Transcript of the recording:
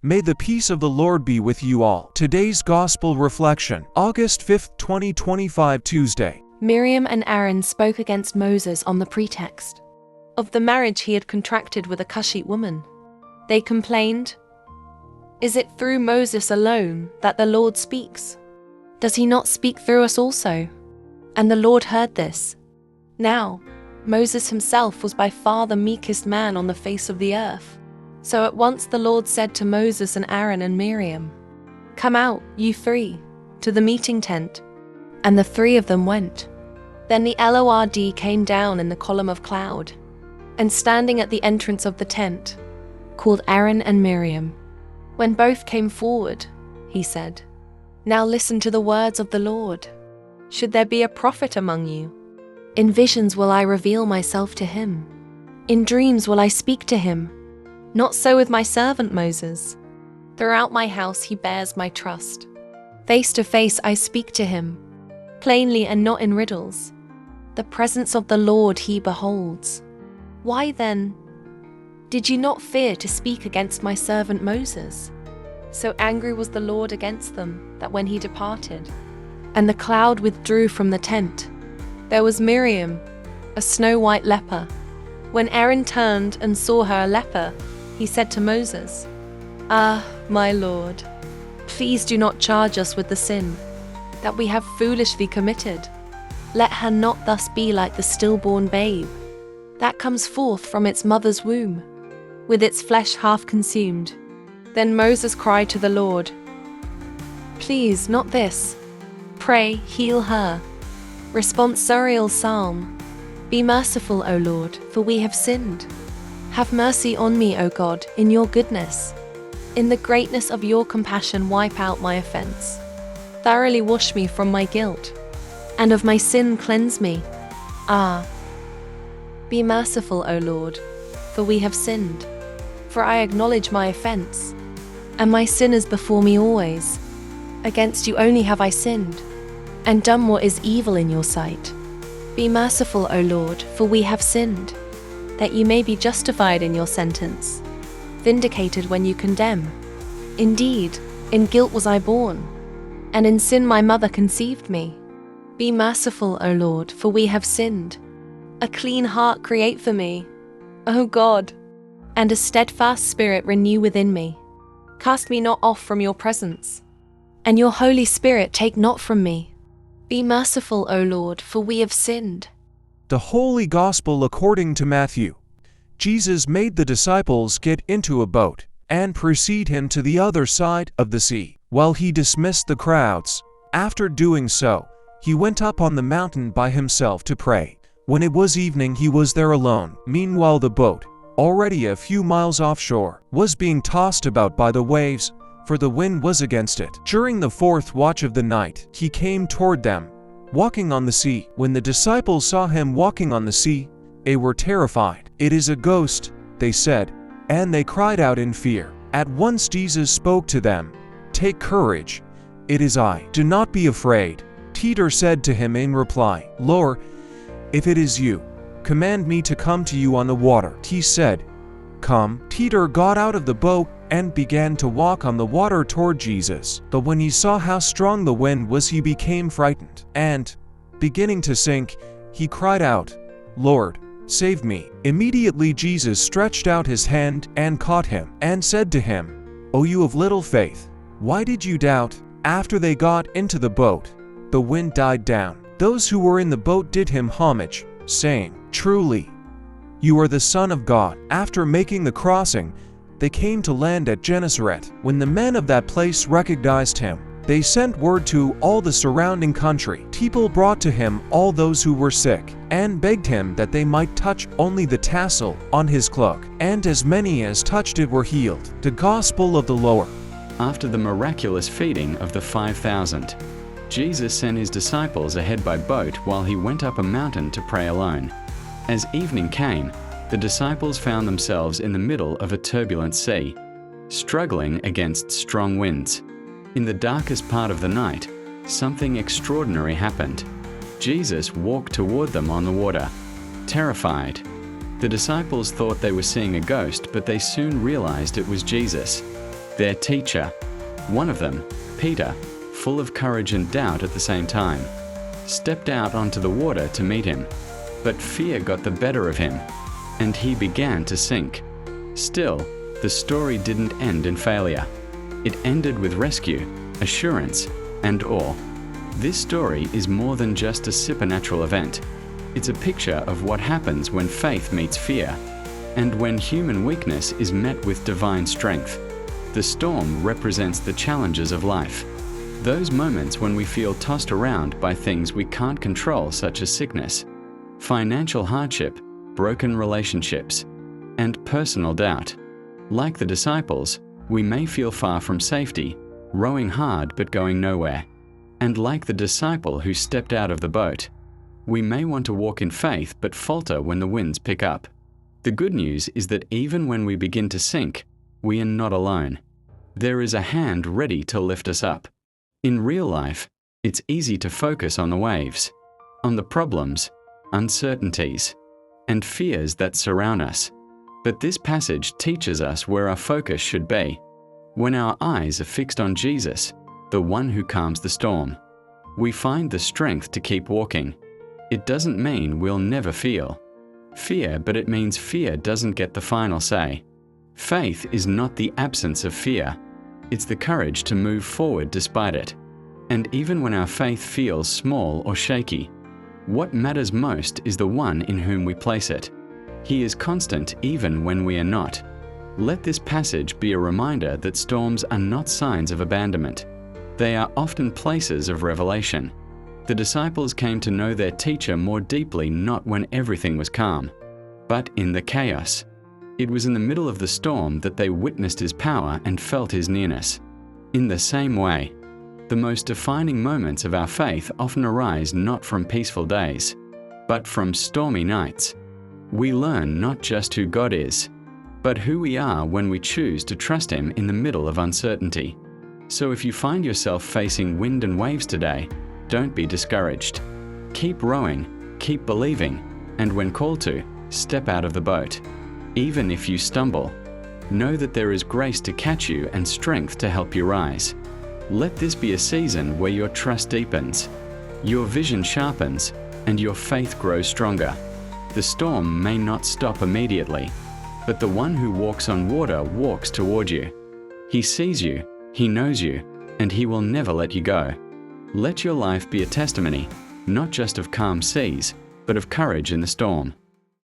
May the peace of the Lord be with you all. Today's Gospel Reflection, August 5, 2025, Tuesday. Miriam and Aaron spoke against Moses on the pretext of the marriage he had contracted with a Cushite woman. They complained, "Is it through Moses alone that the Lord speaks? Does he not speak through us also?" And the Lord heard this. Now, Moses himself was by far the meekest man on the face of the earth. So at once the Lord said to Moses and Aaron and Miriam, "Come out, you three, to the meeting tent." And the three of them went. Then the Lord came down in the column of cloud, and standing at the entrance of the tent, called Aaron and Miriam. When both came forward, he said, "Now listen to the words of the Lord. Should there be a prophet among you? In visions will I reveal myself to him. In dreams will I speak to him. Not so with my servant Moses. Throughout my house he bears my trust. Face to face I speak to him, plainly and not in riddles. The presence of the Lord he beholds. Why then did you not fear to speak against my servant Moses?" So angry was the Lord against them that when he departed, and the cloud withdrew from the tent, there was Miriam, a snow-white leper. When Aaron turned and saw her a leper, he said to Moses, "Ah, my Lord, please do not charge us with the sin that we have foolishly committed. Let her not thus be like the stillborn babe that comes forth from its mother's womb, with its flesh half consumed." Then Moses cried to the Lord, "Please, not this. Pray, heal her." Responsorial Psalm. Be merciful, O Lord, for we have sinned. Have mercy on me, O God, in your goodness. In the greatness of your compassion wipe out my offense. Thoroughly wash me from my guilt, and of my sin cleanse me. Ah, be merciful, O Lord, for we have sinned. For I acknowledge my offense, and my sin is before me always. Against you only have I sinned, and done what is evil in your sight. Be merciful, O Lord, for we have sinned, that you may be justified in your sentence, vindicated when you condemn. Indeed, in guilt was I born, and in sin my mother conceived me. Be merciful, O Lord, for we have sinned. A clean heart create for me, O God, and a steadfast spirit renew within me. Cast me not off from your presence, and your Holy Spirit take not from me. Be merciful, O Lord, for we have sinned. The Holy Gospel according to Matthew. Jesus made the disciples get into a boat and precede him to the other side of the sea, while he dismissed the crowds. After doing so, he went up on the mountain by himself to pray. When it was evening, he was there alone. Meanwhile, the boat, already a few miles offshore, was being tossed about by the waves, for the wind was against it. During the fourth watch of the night, he came toward them, walking on the sea. When the disciples saw him walking on the sea, they were terrified. "It is a ghost," they said, and they cried out in fear. At once Jesus spoke to them, "Take courage, it is I. Do not be afraid." Peter said to him in reply, "Lord, if it is you, command me to come to you on the water." He said, "Come." Peter got out of the boat and began to walk on the water toward Jesus. But when he saw how strong the wind was, he became frightened, and, beginning to sink, he cried out, "Lord, save me." Immediately Jesus stretched out his hand and caught him, and said to him, "O you of little faith, why did you doubt?" After they got into the boat, the wind died down. Those who were in the boat did him homage, saying, "Truly, you are the Son of God." After making the crossing, they came to land at Gennesaret. When the men of that place recognized him, they sent word to all the surrounding country. People brought to him all those who were sick, and begged him that they might touch only the tassel on his cloak, and as many as touched it were healed. The Gospel of the Lord. After the miraculous feeding of the 5,000, Jesus sent his disciples ahead by boat while he went up a mountain to pray alone. As evening came, the disciples found themselves in the middle of a turbulent sea, struggling against strong winds. In the darkest part of the night, something extraordinary happened. Jesus walked toward them on the water, terrified. The disciples thought they were seeing a ghost, but they soon realized it was Jesus. their teacher. One of them, Peter, full of courage and doubt at the same time, stepped out onto the water to meet him. But fear got the better of him, and he began to sink. Still, the story didn't end in failure. It ended with rescue, assurance, and awe. This story is more than just a supernatural event. It's a picture of what happens when faith meets fear, and when human weakness is met with divine strength. The storm represents the challenges of life. Those moments when we feel tossed around by things we can't control, such as sickness, financial hardship, broken relationships, and personal doubt. Like the disciples, we may feel far from safety, rowing hard but going nowhere. And like the disciple who stepped out of the boat, we may want to walk in faith but falter when the winds pick up. The good news is that even when we begin to sink, we are not alone. There is a hand ready to lift us up. In real life, it's easy to focus on the waves, on the problems, uncertainties, and fears that surround us. But this passage teaches us where our focus should be. When our eyes are fixed on Jesus, the one who calms the storm, we find the strength to keep walking. It doesn't mean we'll never feel fear, but it means fear doesn't get the final say. Faith is not the absence of fear. It's the courage to move forward despite it. And even when our faith feels small or shaky, what matters most is the one in whom we place it. He is constant even when we are not. Let this passage be a reminder that storms are not signs of abandonment. They are often places of revelation. The disciples came to know their teacher more deeply not when everything was calm, but in the chaos. It was in the middle of the storm that they witnessed his power and felt his nearness. In the same way, the most defining moments of our faith often arise not from peaceful days, but from stormy nights. We learn not just who God is, but who we are when we choose to trust Him in the middle of uncertainty. So if you find yourself facing wind and waves today, don't be discouraged. Keep rowing, keep believing, and when called to, step out of the boat. Even if you stumble, know that there is grace to catch you and strength to help you rise. Let this be a season where your trust deepens, your vision sharpens, and your faith grows stronger. The storm may not stop immediately, but the one who walks on water walks toward you. He sees you, He knows you, and He will never let you go. Let your life be a testimony, not just of calm seas, but of courage in the storm.